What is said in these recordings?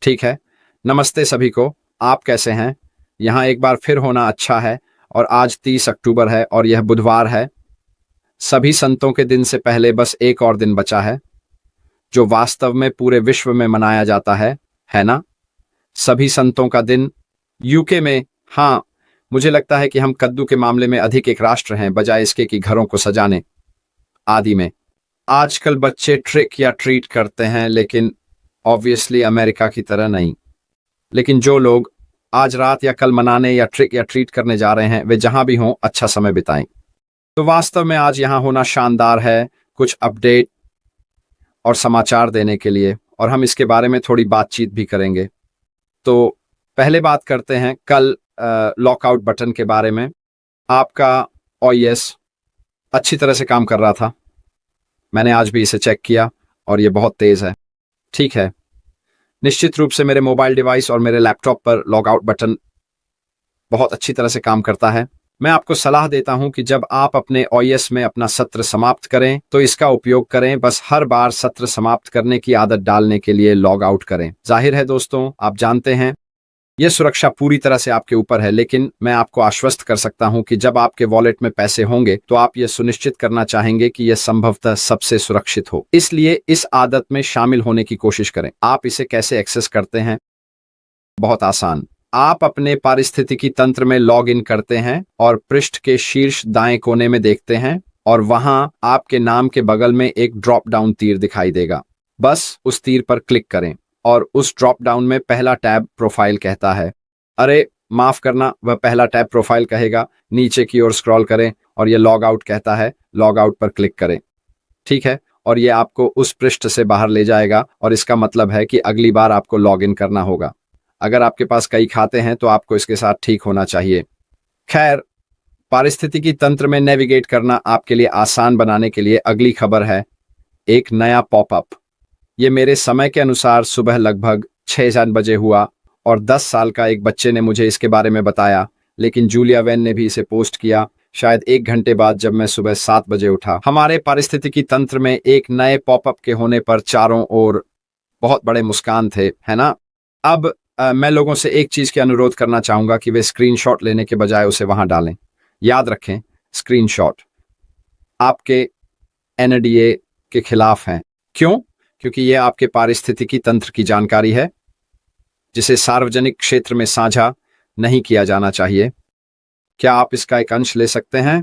ठीक है। नमस्ते सभी को। आप कैसे हैं? यहाँ एक बार फिर होना अच्छा है। और आज 30 अक्टूबर है और यह बुधवार है। सभी संतों के दिन से पहले बस एक और दिन बचा है, जो वास्तव में पूरे विश्व में मनाया जाता है ना? सभी संतों का दिन यूके में। हाँ, मुझे लगता है कि हम कद्दू के मामले में अधिक एक राष्ट्र हैं, बजाय इसके कि घरों को सजाने आदि में। आजकल बच्चे ट्रिक या ट्रीट करते हैं, लेकिन ऑब्वियसली अमेरिका की तरह नहीं। लेकिन जो लोग आज रात या कल मनाने या ट्रिक या ट्रीट करने जा रहे हैं, वे जहां भी हों अच्छा समय बिताएं। तो वास्तव में आज यहां होना शानदार है, कुछ अपडेट और समाचार देने के लिए, और हम इसके बारे में थोड़ी बातचीत भी करेंगे। तो पहले बात करते हैं कल लॉकआउट बटन के बारे में। आपका ओएस अच्छी तरह से काम कर रहा था। मैंने आज भी इसे चेक किया और ये बहुत तेज है। ठीक है। निश्चित रूप से मेरे मोबाइल डिवाइस और मेरे लैपटॉप पर लॉगआउट बटन बहुत अच्छी तरह से काम करता है। मैं आपको सलाह देता हूं कि जब आप अपने ओएस में अपना सत्र समाप्त करें तो इसका उपयोग करें। बस हर बार सत्र समाप्त करने की आदत डालने के लिए लॉग आउट करें। जाहिर है दोस्तों, आप जानते हैं यह सुरक्षा पूरी तरह से आपके ऊपर है, लेकिन मैं आपको आश्वस्त कर सकता हूं कि जब आपके वॉलेट में पैसे होंगे तो आप यह सुनिश्चित करना चाहेंगे कि यह संभवतः सबसे सुरक्षित हो। इसलिए इस आदत में शामिल होने की कोशिश करें। आप इसे कैसे एक्सेस करते हैं? बहुत आसान। आप अपने पारिस्थितिकी तंत्र में लॉग इन करते हैं और पृष्ठ के शीर्ष दाएं कोने में देखते हैं, और वहां आपके नाम के बगल में एक ड्रॉप डाउन तीर दिखाई देगा। बस उस तीर पर क्लिक करें और उस ड्रॉप डाउन में पहला टैब प्रोफाइल कहता है। अरे माफ करना, वह पहला टैब प्रोफाइल कहेगा। नीचे की ओर स्क्रॉल करें और यह लॉग आउट कहता है। लॉग आउट पर क्लिक करें। ठीक है, और यह आपको उस पृष्ठ से बाहर ले जाएगा, और इसका मतलब है कि अगली बार आपको लॉग इन करना होगा। अगर आपके पास कई खाते हैं तो आपको इसके साथ ठीक होना चाहिए। खैर, पारिस्थितिकी तंत्र में नेविगेट करना आपके लिए आसान बनाने के लिए अगली खबर है एक नया पॉपअप। ये मेरे समय के अनुसार सुबह लगभग 6 बजे हुआ, और 10 साल का एक बच्चे ने मुझे इसके बारे में बताया, लेकिन जूलिया वेन ने भी इसे पोस्ट किया शायद 1 घंटे बाद, जब मैं सुबह 7 बजे उठा। हमारे पारिस्थितिकी तंत्र में एक नए पॉपअप के होने पर चारों ओर बहुत बड़े मुस्कान थे, है ना? अब मैं लोगों से एक चीज की अनुरोध करना चाहूंगा कि वे स्क्रीनशॉट लेने के बजाय उसे वहां डालें। याद रखें, स्क्रीनशॉट आपके एनडीए के खिलाफ हैं। क्यों? क्योंकि यह आपके पारिस्थितिकी तंत्र की जानकारी है, जिसे सार्वजनिक क्षेत्र में साझा नहीं किया जाना चाहिए। क्या आप इसका एक अंश ले सकते हैं?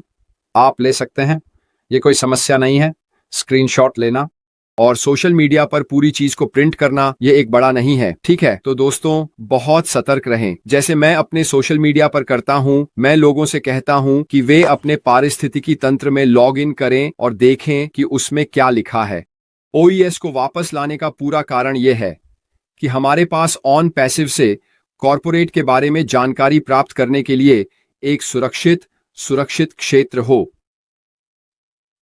आप ले सकते हैं, यह कोई समस्या नहीं है। स्क्रीनशॉट लेना और सोशल मीडिया पर पूरी चीज को प्रिंट करना, ये एक बड़ा नहीं है। ठीक है, तो दोस्तों बहुत सतर्क रहें। जैसे मैं अपने सोशल मीडिया पर करता हूं, मैं लोगों से कहता हूं कि वे अपने पारिस्थितिकी तंत्र में लॉग इन करें और देखें कि उसमें क्या लिखा है। ओईएस को वापस लाने का पूरा कारण यह है कि हमारे पास ऑन पैसिव से कॉरपोरेट के बारे में जानकारी प्राप्त करने के लिए एक सुरक्षित क्षेत्र हो।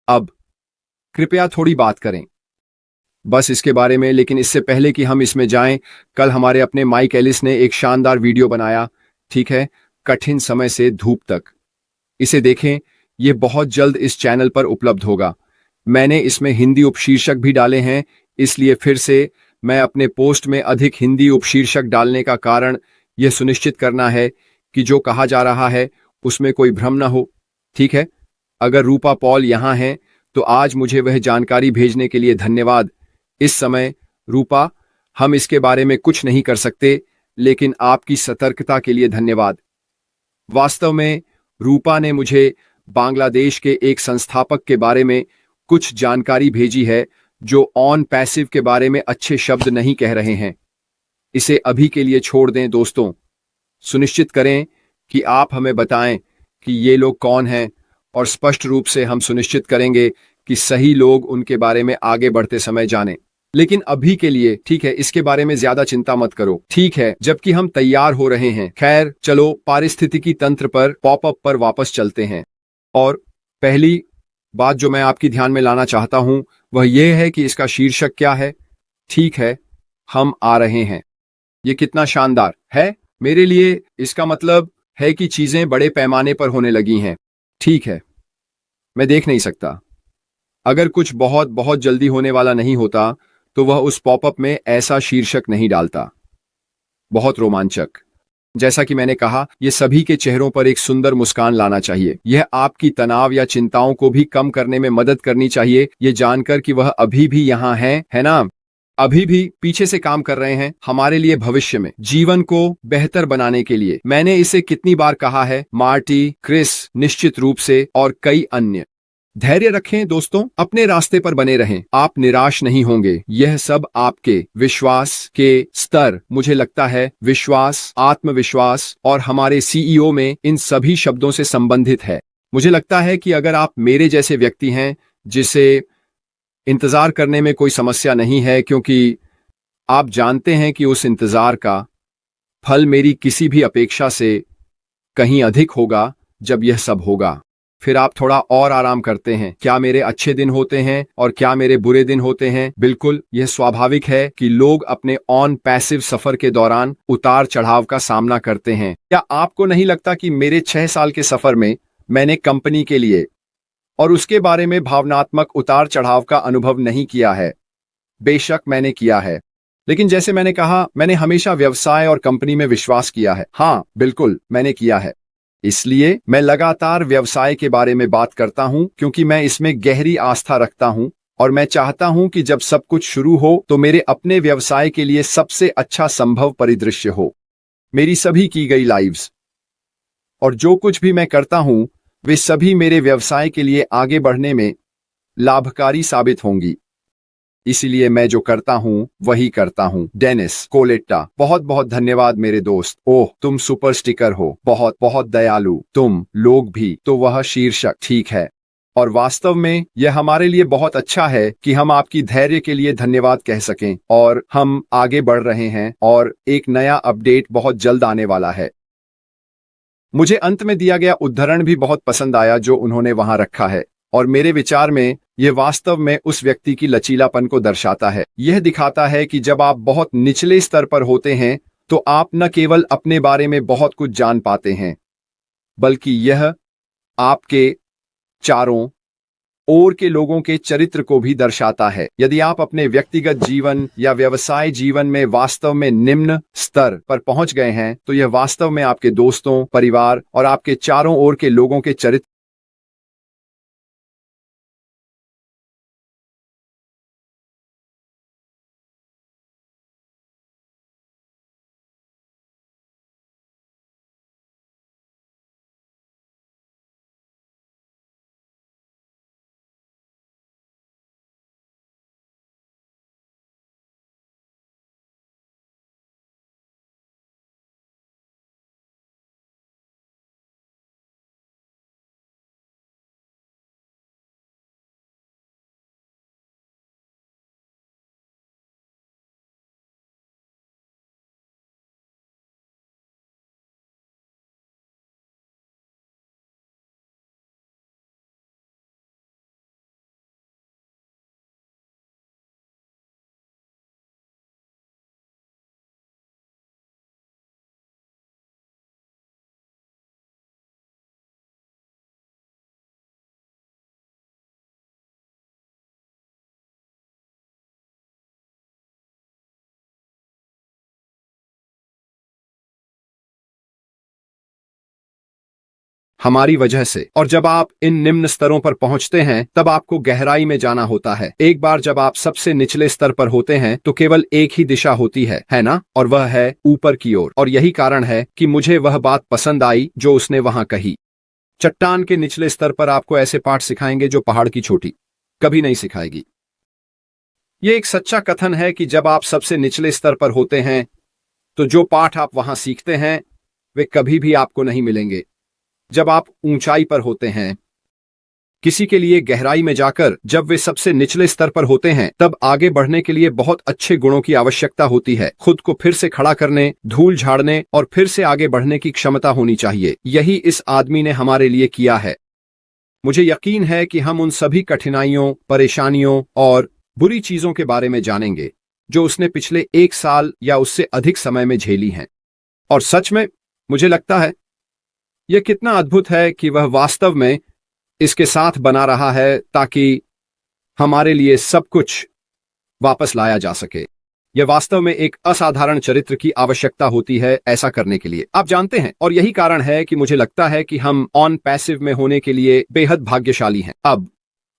अब कृपया थोड़ी बात करें बस इसके बारे में, लेकिन इससे पहले कि हम इसमें जाएं, कल हमारे अपने माइक एलिस ने एक शानदार वीडियो बनाया। ठीक है, कठिन समय से धूप तक। इसे देखें, यह बहुत जल्द इस चैनल पर उपलब्ध होगा। मैंने इसमें हिंदी उपशीर्षक भी डाले हैं, इसलिए फिर से मैं अपने पोस्ट में अधिक हिंदी उपशीर्षक डालने का कारण यह सुनिश्चित करना है कि जो कहा जा रहा है उसमें कोई भ्रम न हो। ठीक है, अगर रूपा पॉल यहां हैं तो आज मुझे वह जानकारी भेजने के लिए धन्यवाद। इस समय रूपा, हम इसके बारे में कुछ नहीं कर सकते, लेकिन आपकी सतर्कता के लिए धन्यवाद। वास्तव में रूपा ने मुझे बांग्लादेश के एक संस्थापक के बारे में कुछ जानकारी भेजी है जो ऑन पैसिव के बारे में अच्छे शब्द नहीं कह रहे हैं। इसे अभी के लिए छोड़ दें दोस्तों। सुनिश्चित करें कि आप हमें बताएं कि ये लोग कौन हैं, और स्पष्ट रूप से हम सुनिश्चित करेंगे कि सही लोग उनके बारे में आगे बढ़ते समय जानें। लेकिन अभी के लिए ठीक है, इसके बारे में ज्यादा चिंता मत करो। ठीक है, जबकि हम तैयार हो रहे हैं। खैर चलो पारिस्थितिकी तंत्र पर पॉपअप पर वापस चलते हैं। और पहली बात जो मैं आपकी ध्यान में लाना चाहता हूं वह यह है कि इसका शीर्षक क्या है। ठीक है, हम आ रहे हैं। यह कितना शानदार है मेरे लिए। इसका मतलब है कि चीजें बड़े पैमाने पर होने लगी हैं। ठीक है, मैं देख नहीं सकता। अगर कुछ बहुत बहुत जल्दी होने वाला नहीं होता तो वह उस पॉपअप में ऐसा शीर्षक नहीं डालता। बहुत रोमांचक। जैसा कि मैंने कहा, ये सभी के चेहरों पर एक सुंदर मुस्कान लाना चाहिए। यह आपकी तनाव या चिंताओं को भी कम करने में मदद करनी चाहिए, ये जानकर कि वह अभी भी यहाँ है ना? अभी भी पीछे से काम कर रहे हैं हमारे लिए, भविष्य में जीवन को बेहतर बनाने के लिए। मैंने इसे कितनी बार कहा है, मार्टी, क्रिस, निश्चित रूप से, और कई अन्य। धैर्य रखें दोस्तों, अपने रास्ते पर बने रहें, आप निराश नहीं होंगे। यह सब आपके विश्वास के स्तर, मुझे लगता है विश्वास, आत्मविश्वास और हमारे सीईओ में इन सभी शब्दों से संबंधित है। मुझे लगता है कि अगर आप मेरे जैसे व्यक्ति हैं जिसे इंतजार करने में कोई समस्या नहीं है, क्योंकि आप जानते हैं कि उस इंतजार का फल मेरी किसी भी अपेक्षा से कहीं अधिक होगा, जब यह सब होगा फिर आप थोड़ा और आराम करते हैं। क्या मेरे अच्छे दिन होते हैं और क्या मेरे बुरे दिन होते हैं? बिल्कुल, यह स्वाभाविक है कि लोग अपने ऑन पैसिव सफर के दौरान उतार चढ़ाव का सामना करते हैं। क्या आपको नहीं लगता कि मेरे 6 साल के सफर में मैंने कंपनी के लिए और उसके बारे में भावनात्मक उतार चढ़ाव का अनुभव नहीं किया है? बेशक मैंने किया है, लेकिन जैसे मैंने कहा, मैंने हमेशा व्यवसाय और कंपनी में विश्वास किया है। हाँ बिल्कुल, मैंने किया है। इसलिए मैं लगातार व्यवसाय के बारे में बात करता हूं, क्योंकि मैं इसमें गहरी आस्था रखता हूं और मैं चाहता हूं कि जब सब कुछ शुरू हो तो मेरे अपने व्यवसाय के लिए सबसे अच्छा संभव परिदृश्य हो। मेरी सभी की गई लाइव्स और जो कुछ भी मैं करता हूं, वे सभी मेरे व्यवसाय के लिए आगे बढ़ने में लाभकारी साबित होंगी। इसलिए मैं जो करता हूं वही करता हूं। डेनिस कोलेट्टा, बहुत बहुत धन्यवाद मेरे दोस्त। ओह, तुम सुपर स्टिकर हो, बहुत बहुत दयालु। तुम लोग भी। तो वह शीर्षक ठीक है, और वास्तव में यह हमारे लिए बहुत अच्छा है कि हम आपकी धैर्य के लिए धन्यवाद कह सकें, और हम आगे बढ़ रहे हैं और एक नया अपडेट बहुत जल्द आने वाला है। मुझे अंत में दिया गया उद्धरण भी बहुत पसंद आया जो उन्होंने वहां रखा है, और मेरे विचार में यह वास्तव में उस व्यक्ति की लचीलापन को दर्शाता है। यह दिखाता है कि जब आप बहुत निचले स्तर पर होते हैं तो आप न केवल अपने बारे में बहुत कुछ जान पाते हैं, बल्कि यह आपके चारों ओर के लोगों के चरित्र को भी दर्शाता है। यदि आप अपने व्यक्तिगत जीवन या व्यवसाय जीवन में वास्तव में निम्न स्तर पर पहुंच गए हैं, तो यह वास्तव में आपके दोस्तों, परिवार और आपके चारों ओर के लोगों के चरित्र हमारी वजह से। और जब आप इन निम्न स्तरों पर पहुंचते हैं, तब आपको गहराई में जाना होता है। एक बार जब आप सबसे निचले स्तर पर होते हैं तो केवल एक ही दिशा होती है ना? और वह है ऊपर की ओर। और यही कारण है कि मुझे वह बात पसंद आई जो उसने वहां कही। चट्टान के निचले स्तर पर आपको ऐसे पाठ सिखाएंगे जो पहाड़ की चोटी कभी नहीं सिखाएगी। यह एक सच्चा कथन है कि जब आप सबसे निचले स्तर पर होते हैं तो जो पाठ आप वहां सीखते हैं वे कभी भी आपको नहीं मिलेंगे जब आप ऊंचाई पर होते हैं। किसी के लिए गहराई में जाकर जब वे सबसे निचले स्तर पर होते हैं, तब आगे बढ़ने के लिए बहुत अच्छे गुणों की आवश्यकता होती है। खुद को फिर से खड़ा करने, धूल झाड़ने और फिर से आगे बढ़ने की क्षमता होनी चाहिए। यही इस आदमी ने हमारे लिए किया है। मुझे यकीन है कि हम उन सभी कठिनाइयों, परेशानियों और बुरी चीजों के बारे में जानेंगे जो उसने पिछले 1 साल या उससे अधिक समय में झेली हैं। और सच में मुझे लगता है यह कितना अद्भुत है कि वह वास्तव में इसके साथ बना रहा है ताकि हमारे लिए सब कुछ वापस लाया जा सके। यह वास्तव में एक असाधारण चरित्र की आवश्यकता होती है ऐसा करने के लिए, आप जानते हैं। और यही कारण है कि मुझे लगता है कि हम ऑन पैसिव में होने के लिए बेहद भाग्यशाली हैं। अब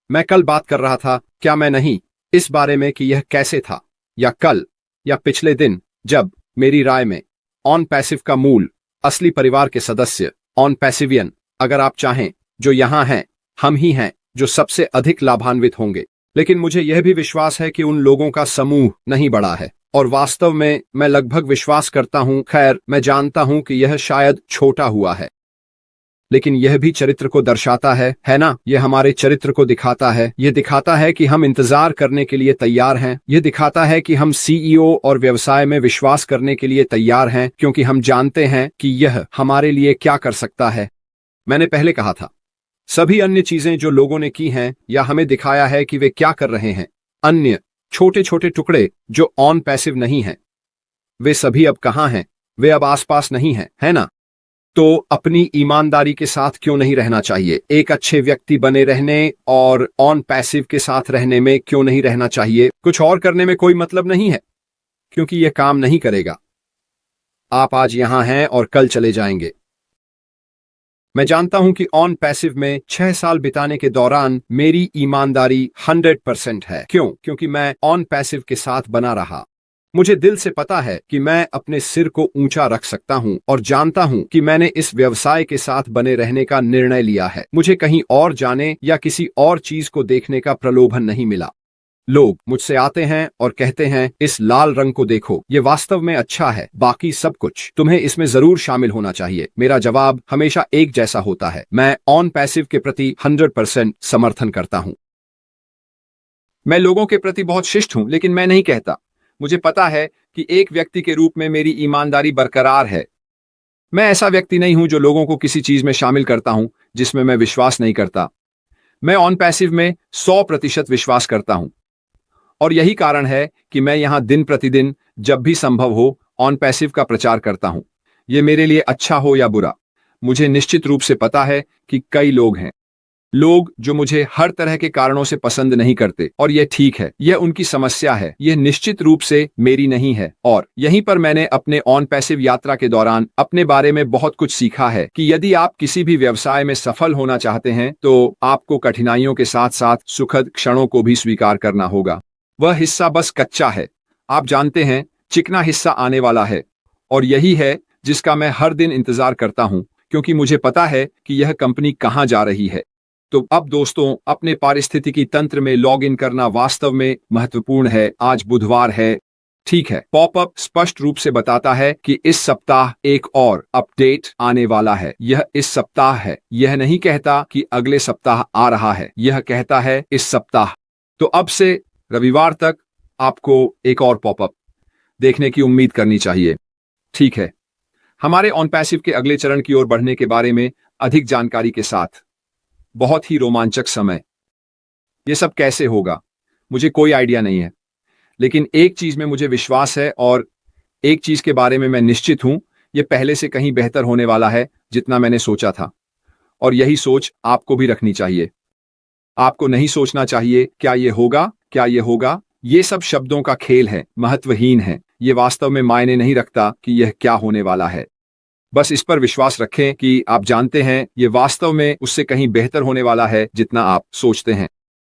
मैं कल बात कर रहा था, क्या मैं नहीं, इस बारे में कि यह कैसे था, या कल या पिछले दिन, जब मेरी राय में ऑन पैसिव का मूल असली परिवार के सदस्य ऑन पैसिवियन, अगर आप चाहें, जो यहां हैं, हम ही हैं जो सबसे अधिक लाभान्वित होंगे। लेकिन मुझे यह भी विश्वास है कि उन लोगों का समूह नहीं बढ़ा है, और वास्तव में मैं लगभग विश्वास करता हूं, खैर मैं जानता हूं कि यह शायद छोटा हुआ है, लेकिन यह भी चरित्र को दर्शाता है ना? यह हमारे चरित्र को दिखाता है। यह दिखाता है कि हम इंतजार करने के लिए तैयार हैं। यह दिखाता है कि हम सीईओ और व्यवसाय में विश्वास करने के लिए तैयार हैं, क्योंकि हम जानते हैं कि यह हमारे लिए क्या कर सकता है। मैंने पहले कहा था, सभी अन्य चीजें जो लोगों ने की हैं या हमें दिखाया है कि वे क्या कर रहे हैं, अन्य छोटे छोटे टुकड़े जो ऑन पैसिव नहीं हैं, वे सभी अब कहां हैं? वे अब आसपास नहीं हैं, है ना? तो अपनी ईमानदारी के साथ क्यों नहीं रहना चाहिए? एक अच्छे व्यक्ति बने रहने और ऑन पैसिव के साथ रहने में क्यों नहीं रहना चाहिए? कुछ और करने में कोई मतलब नहीं है, क्योंकि यह काम नहीं करेगा। आप आज यहां हैं और कल चले जाएंगे। मैं जानता हूं कि ऑन पैसिव में 6 साल बिताने के दौरान मेरी ईमानदारी 100% है। क्यों? क्योंकि मैं ऑन पैसिव के साथ बना रहा। मुझे दिल से पता है कि मैं अपने सिर को ऊंचा रख सकता हूं और जानता हूं कि मैंने इस व्यवसाय के साथ बने रहने का निर्णय लिया है। मुझे कहीं और जाने या किसी और चीज को देखने का प्रलोभन नहीं मिला। लोग मुझसे आते हैं और कहते हैं, इस लाल रंग को देखो, ये वास्तव में अच्छा है, बाकी सब कुछ, तुम्हें इसमें जरूर शामिल होना चाहिए। मेरा जवाब हमेशा एक जैसा होता है, मैं ऑन पैसिव के प्रति 100% समर्थन करता हूं। मैं लोगों के प्रति बहुत शिष्ट हूं, लेकिन मैं नहीं कहता। मुझे पता है कि एक व्यक्ति के रूप में मेरी ईमानदारी बरकरार है। मैं ऐसा व्यक्ति नहीं हूं जो लोगों को किसी चीज में शामिल करता हूं जिसमें मैं विश्वास नहीं करता। मैं ऑन पैसिव में 100% विश्वास करता हूं, और यही कारण है कि मैं यहां दिन प्रतिदिन जब भी संभव हो ऑन पैसिव का प्रचार करता हूं। यह मेरे लिए अच्छा हो या बुरा, मुझे निश्चित रूप से पता है कि कई लोग हैं, लोग जो मुझे हर तरह के कारणों से पसंद नहीं करते, और यह ठीक है, यह उनकी समस्या है, यह निश्चित रूप से मेरी नहीं है। और यहीं पर मैंने अपने ऑन पैसिव यात्रा के दौरान अपने बारे में बहुत कुछ सीखा है कि यदि आप किसी भी व्यवसाय में सफल होना चाहते हैं तो आपको कठिनाइयों के साथ साथ सुखद क्षणों को भी स्वीकार करना होगा। वह हिस्सा बस कच्चा है, आप जानते हैं, चिकना हिस्सा आने वाला है, और यही है जिसका मैं हर दिन इंतजार करता हूं, क्योंकि मुझे पता है कि यह कंपनी कहां जा रही है। तो अब दोस्तों, अपने पारिस्थितिकी तंत्र में लॉग इन करना वास्तव में महत्वपूर्ण है। आज बुधवार है, ठीक है। पॉपअप स्पष्ट रूप से बताता है कि इस सप्ताह एक और अपडेट आने वाला है। यह इस सप्ताह है, यह नहीं कहता कि अगले सप्ताह आ रहा है, यह कहता है इस सप्ताह। तो अब से रविवार तक आपको एक और पॉपअप देखने की उम्मीद करनी चाहिए, ठीक है। हमारे ऑन पैसिव के अगले चरण की ओर बढ़ने के बारे में अधिक जानकारी के साथ बहुत ही रोमांचक समय। यह सब कैसे होगा, मुझे कोई आइडिया नहीं है, लेकिन एक चीज में मुझे विश्वास है, और एक चीज के बारे में मैं निश्चित हूं, यह पहले से कहीं बेहतर होने वाला है जितना मैंने सोचा था। और यही सोच आपको भी रखनी चाहिए। आपको नहीं सोचना चाहिए क्या यह होगा, क्या यह होगा। ये सब शब्दों का खेल है, महत्वहीन है। यह वास्तव में मायने नहीं रखता कि यह क्या होने वाला है। बस इस पर विश्वास रखें कि आप जानते हैं यह वास्तव में उससे कहीं बेहतर होने वाला है जितना आप सोचते हैं।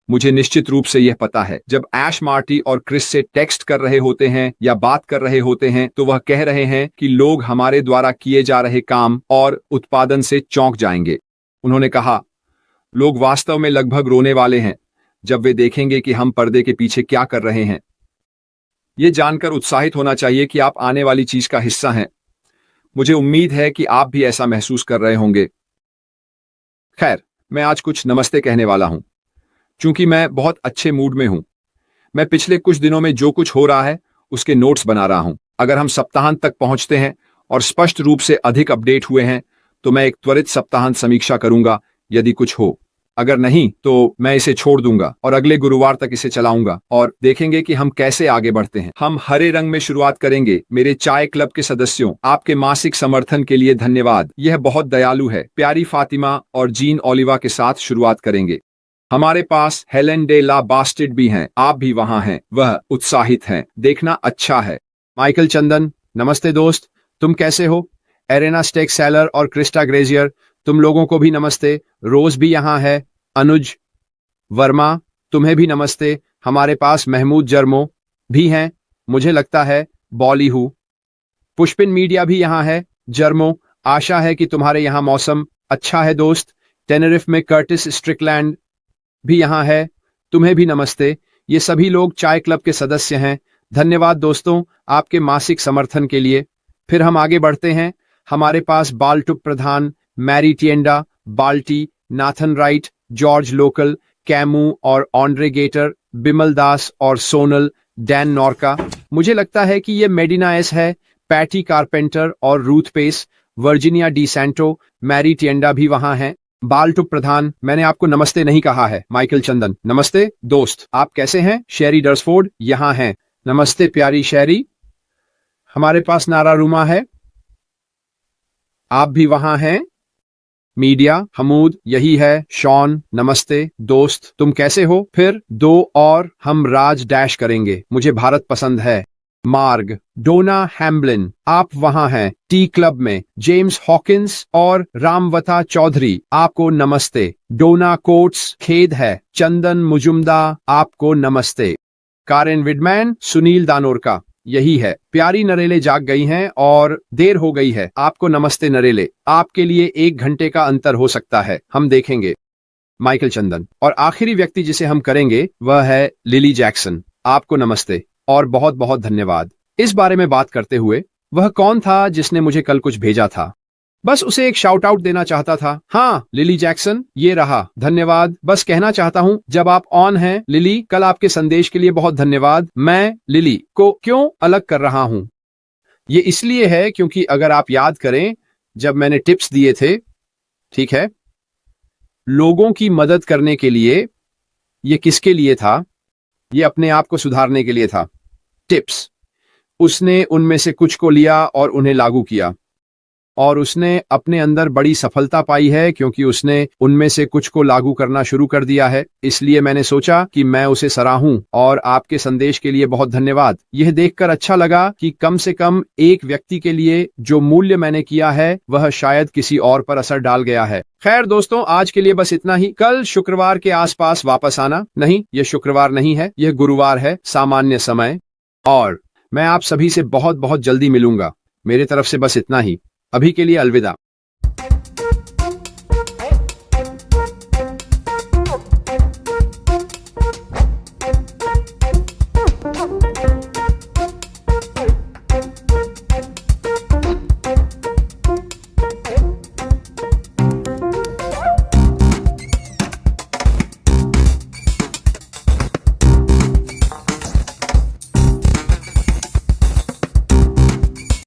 मुझे निश्चित रूप से यह पता है, जब ऐश मार्टी और क्रिस से टेक्स्ट कर रहे होते हैं या बात कर रहे होते हैं तो वह कह रहे हैं कि लोग हमारे द्वारा किए जा रहे काम और उत्पादन से चौंक जाएंगे। उन्होंने कहा, लोग वास्तव में लगभग रोने वाले हैं जब वे देखेंगे कि हम पर्दे के पीछे क्या कर रहे हैं। यह जानकर उत्साहित होना चाहिए कि आप आने वाली चीज का हिस्सा हैं। मुझे उम्मीद है कि आप भी ऐसा महसूस कर रहे होंगे। खैर, मैं आज कुछ नमस्ते कहने वाला हूं, क्योंकि मैं बहुत अच्छे मूड में हूं। मैं पिछले कुछ दिनों में जो कुछ हो रहा है उसके नोट्स बना रहा हूं। अगर हम सप्ताहांत तक पहुंचते हैं और स्पष्ट रूप से अधिक अपडेट हुए हैं तो मैं एक त्वरित सप्ताहांत समीक्षा करूंगा यदि कुछ हो। अगर नहीं तो मैं इसे छोड़ दूंगा और अगले गुरुवार तक इसे चलाऊंगा और देखेंगे कि हम कैसे आगे बढ़ते हैं। हम हरे रंग में शुरुआत करेंगे। मेरे चाय क्लब के सदस्यों, आपके मासिक समर्थन के लिए धन्यवाद। यह बहुत दयालु है। प्यारी फातिमा और जीन ओलिवा के साथ शुरुआत करेंगे। हमारे पास हेलेन डे ला बास्टिड भी हैं, आप भी वहां हैं, वह उत्साहित हैं, देखना अच्छा है। माइकल चंदन, नमस्ते दोस्त, तुम कैसे हो? एरेना स्टेक सेलर और क्रिस्टा ग्रेजियर, तुम लोगों को भी नमस्ते। रोज भी यहाँ है। अनुज वर्मा, तुम्हें भी नमस्ते। हमारे पास महमूद जर्मो भी हैं, मुझे लगता है बॉली हूँ। पुष्पिन मीडिया भी यहाँ है। जर्मो, आशा है कि तुम्हारे यहाँ मौसम अच्छा है दोस्त। टेनरिफ में कर्टिस स्ट्रिकलैंड भी यहाँ है, तुम्हें भी नमस्ते। ये सभी लोग चाय क्लब के सदस्य हैं। धन्यवाद दोस्तों आपके मासिक समर्थन के लिए। फिर हम आगे बढ़ते हैं। हमारे पास बाल्टुप प्रधान, मैरी टिएंडा, बाल्टी, नाथन राइट, जॉर्ज लोकल, कैमू और ऑन्ड्रे गेटर, बिमल दास और सोनल, डैन नॉर्का। मुझे लगता है कि ये मेडिना एस है, पैटी कारपेंटर और Ruth Pace, Virginia De Santo, Mary Tienda भी वहां हैं। बाल्टुप प्रधान, मैंने आपको नमस्ते नहीं कहा है। माइकल चंदन, नमस्ते दोस्त, आप कैसे हैं? शेरी डर्सफोर्ड यहाँ हैं। नमस्ते प्यारी शेरी। हमारे पास नारा रूमा है, आप भी वहां हैं। मीडिया हमूद यही है। शॉन, नमस्ते दोस्त, तुम कैसे हो? फिर दो और हम राज डैश करेंगे, मुझे भारत पसंद है। मार्ग, डोना हैम्बलिन, आप वहां हैं टी क्लब में। जेम्स हॉकिंस और रामवता चौधरी, आपको नमस्ते। डोना कोट्स, खेद है। चंदन मुजुमदा, आपको नमस्ते। कारेन विडमैन, सुनील दानोरका, यही है। प्यारी नरेले जाग गई हैं और देर हो गई है, आपको नमस्ते नरेले। आपके लिए 1 घंटे का अंतर हो सकता है, हम देखेंगे। माइकल चंदन, और आखिरी व्यक्ति जिसे हम करेंगे वह है लिली जैक्सन, आपको नमस्ते और बहुत बहुत धन्यवाद। इस बारे में बात करते हुए, वह कौन था जिसने मुझे कल कुछ भेजा था? बस उसे एक शाउट आउट देना चाहता था। हाँ लिली जैक्सन, ये रहा, धन्यवाद। बस कहना चाहता हूँ जब आप ऑन हैं लिली, कल आपके संदेश के लिए बहुत धन्यवाद। मैं लिली को क्यों अलग कर रहा हूँ? ये इसलिए है क्योंकि अगर आप याद करें जब मैंने टिप्स दिए थे, ठीक है, लोगों की मदद करने के लिए, ये किसके लिए था? ये अपने आप को सुधारने के लिए था। टिप्स, उसने उनमें से कुछ को लिया और उन्हें लागू किया, और उसने अपने अंदर बड़ी सफलता पाई है क्योंकि उसने उनमें से कुछ को लागू करना शुरू कर दिया है। इसलिए मैंने सोचा कि मैं उसे सराहूं और आपके संदेश के लिए बहुत धन्यवाद। यह देखकर अच्छा लगा कि कम से कम एक व्यक्ति के लिए जो मूल्य मैंने किया है वह शायद किसी और पर असर डाल गया है। खैर दोस्तों, आज के लिए बस इतना ही। कल शुक्रवार के आसपास वापस आना। नहीं, यह शुक्रवार नहीं है, यह गुरुवार है, सामान्य समय, और मैं आप सभी से बहुत बहुत जल्दी मिलूंगा। मेरे तरफ से बस इतना ही। अभी के लिए अलविदा।